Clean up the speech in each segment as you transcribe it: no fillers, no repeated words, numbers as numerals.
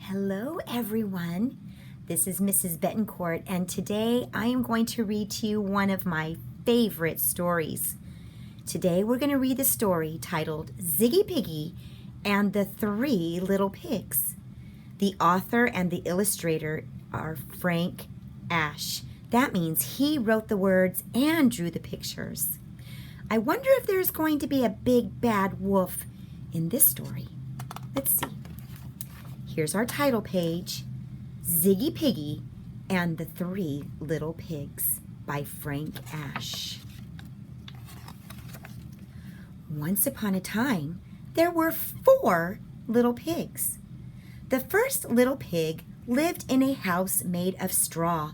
Hello everyone, this is Mrs. Betancourt, and today I am going to read to you one of my favorite stories. Today we're going to read the story titled Ziggy, Piggy, and the Three Little Pigs. The author and the illustrator are Frank Ash. That means he wrote the words and drew the pictures. I wonder if there's going to be a big bad wolf in this story. Let's see. Here's our title page, Ziggy, Piggy, and the Three Little Pigs by Frank Ash. Once upon a time, there were 4 little pigs. The first little pig lived in a house made of straw.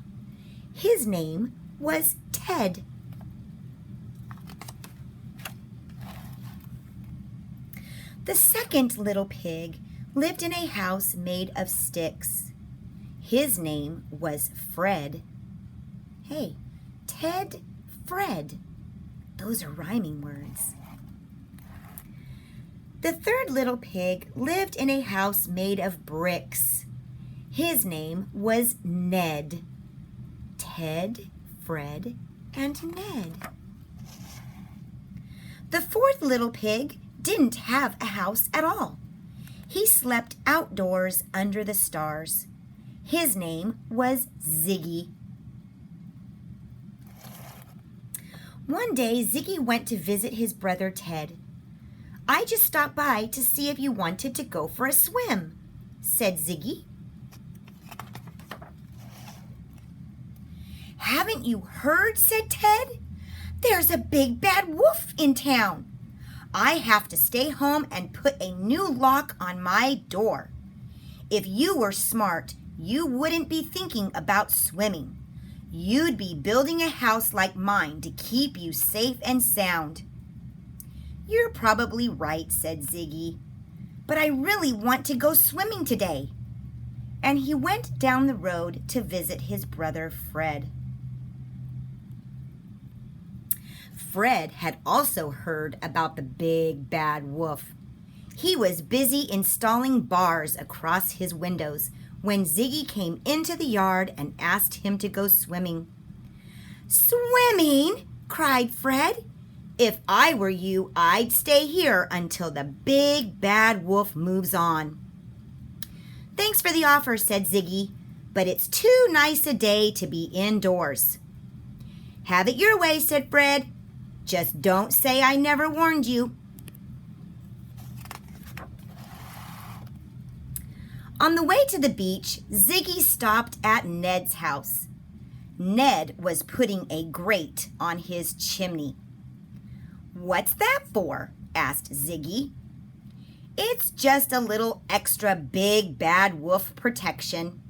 His name was Ted. The second little pig lived in a house made of sticks. His name was Fred. Hey, Ted, Fred. Those are rhyming words. The third little pig lived in a house made of bricks. His name was Ned. Ted, Fred, and Ned. The fourth little pig didn't have a house at all. He slept outdoors under the stars. His name was Ziggy. One day, Ziggy went to visit his brother Ted. "I just stopped by to see if you wanted to go for a swim," said Ziggy. "Haven't you heard?" said Ted. "There's a big bad wolf in town. I have to stay home and put a new lock on my door. If you were smart, you wouldn't be thinking about swimming. You'd be building a house like mine to keep you safe and sound." "You're probably right," said Ziggy, "but I really want to go swimming today." And he went down the road to visit his brother Fred. Fred had also heard about the big bad wolf. He was busy installing bars across his windows when Ziggy came into the yard and asked him to go swimming. "Swimming?" cried Fred. "If I were you, I'd stay here until the big bad wolf moves on." "Thanks for the offer," said Ziggy, "but it's too nice a day to be indoors." "Have it your way," said Fred. "Just don't say I never warned you." On the way to the beach, Ziggy stopped at Ned's house. Ned was putting a grate on his chimney. "What's that for?" asked Ziggy. "It's just a little extra big bad wolf protection.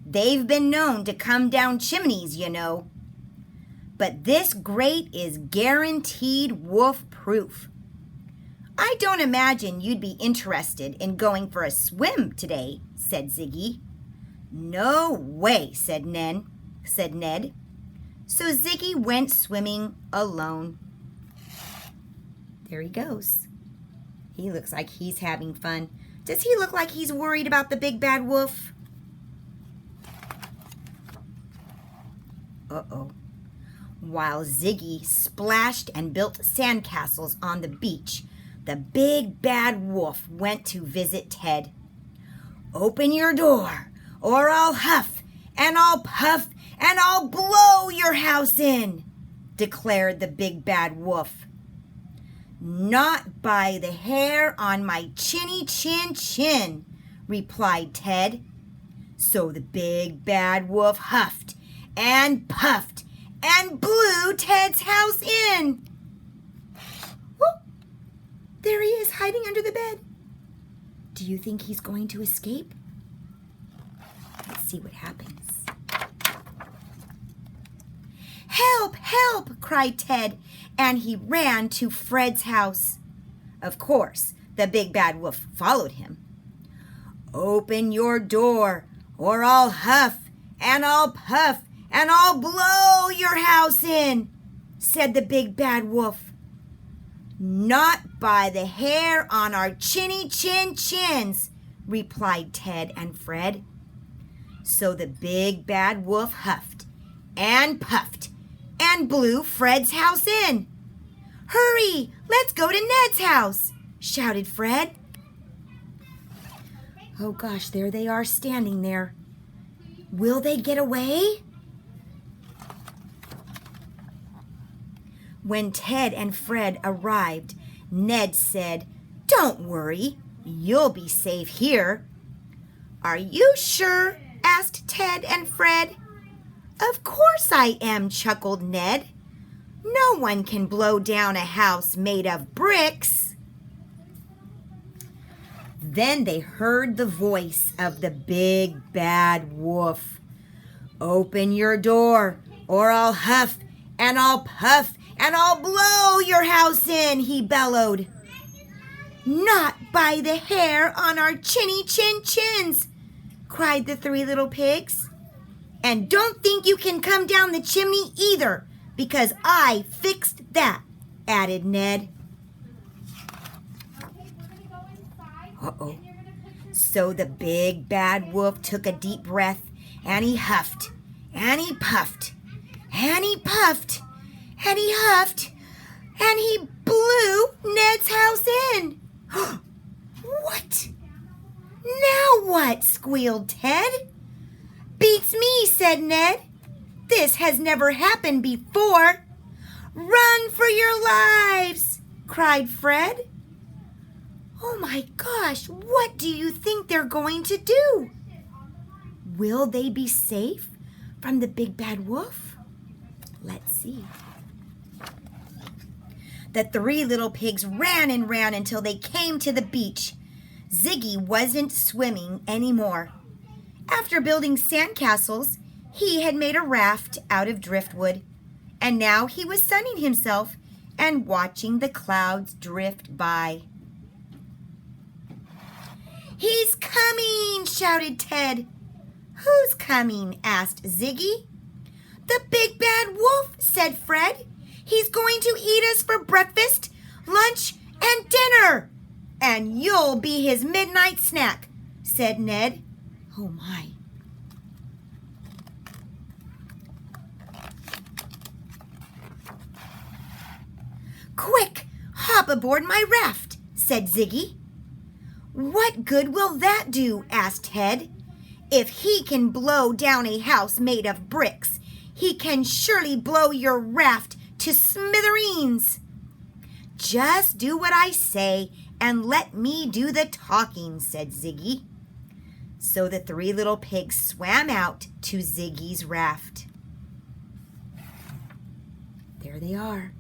They've been known to come down chimneys, you know. But this grate is guaranteed wolf-proof." "I don't imagine you'd be interested in going for a swim today," said Ziggy. "No way," said Ned. So Ziggy went swimming alone. There he goes. He looks like he's having fun. Does he look like he's worried about the big bad wolf? Uh-oh. While Ziggy splashed and built sandcastles on the beach, the big bad wolf went to visit Ted. "Open your door, or I'll huff, and I'll puff, and I'll blow your house in," declared the big bad wolf. "Not by the hair on my chinny chin chin," replied Ted. So the big bad wolf huffed and puffed and blew Ted's house in. Whoop! There he is, hiding under the bed. Do you think he's going to escape? Let's see what happens. "Help! Help!" cried Ted, and he ran to Fred's house. Of course, the big bad wolf followed him. "Open your door, or I'll huff, and I'll puff, and I'll blow your house in," said the big bad wolf. "Not by the hair on our chinny chin chins," replied Ted and Fred. So the big bad wolf huffed and puffed and blew Fred's house in. "Hurry, let's go to Ned's house," shouted Fred. Oh gosh, there they are standing there. Will they get away? When Ted and Fred arrived, Ned said, "Don't worry, you'll be safe here." "Are you sure?" asked Ted and Fred. "Of course I am," chuckled Ned. "No one can blow down a house made of bricks." Then they heard the voice of the big bad wolf. "Open your door, or I'll huff and I'll puff and I'll blow your house in," he bellowed. "Not by the hair on our chinny chin chins," cried the three little pigs. "And don't think you can come down the chimney either, because I fixed that," added Ned. Uh-oh. So the big bad wolf took a deep breath, and he huffed, and he puffed, and he puffed, and he huffed, and he blew Ned's house in. "What? Now what?" squealed Ted. "Beats me," said Ned. "This has never happened before." "Run for your lives!" cried Fred. Oh my gosh, what do you think they're going to do? Will they be safe from the big bad wolf? Let's see. The three little pigs ran and ran until they came to the beach. Ziggy wasn't swimming anymore. After building sandcastles, he had made a raft out of driftwood, and now he was sunning himself and watching the clouds drift by. "He's coming!" shouted Ted. "Who's coming?" asked Ziggy. "The big bad wolf," said Fred. "He's going to eat us for breakfast, lunch, and dinner. And you'll be his midnight snack," said Ned. Oh my. "Quick, hop aboard my raft," said Ziggy. "What good will that do?" asked Ted. "If he can blow down a house made of bricks, he can surely blow your raft to smithereens." "Just do what I say and let me do the talking," said Ziggy. So the three little pigs swam out to Ziggy's raft. There they are.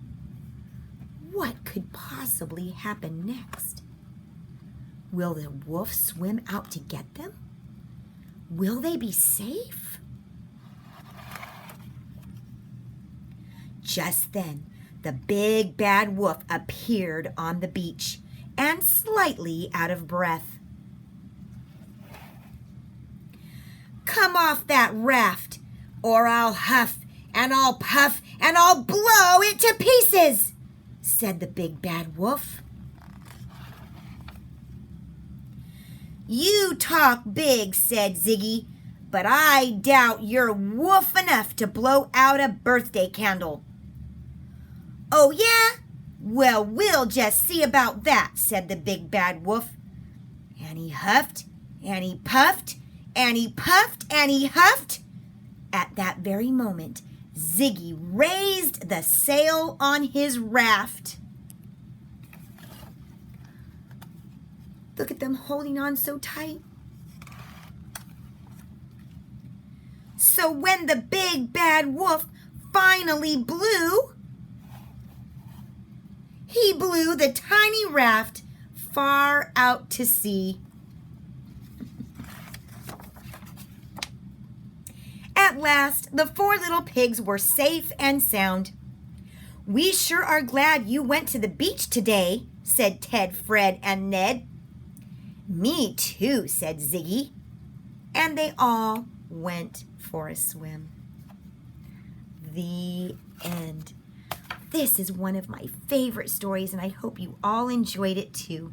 What could possibly happen next? Will the wolf swim out to get them? Will they be safe? Just then, the big bad wolf appeared on the beach and slightly out of breath. "Come off that raft, or I'll huff and I'll puff and I'll blow it to pieces," said the big bad wolf. "You talk big," said Ziggy, "but I doubt you're wolf enough to blow out a birthday candle." "Oh, yeah? Well, we'll just see about that," said the big bad wolf. And he huffed, and he puffed, and he puffed, and he huffed. At that very moment, Ziggy raised the sail on his raft. Look at them holding on so tight. So when the big bad wolf finally blew, he blew the tiny raft far out to sea. At last, the four little pigs were safe and sound. "We sure are glad you went to the beach today," said Ted, Fred, and Ned. "Me too," said Ziggy. And they all went for a swim. The end. This is one of my favorite stories, and I hope you all enjoyed it too.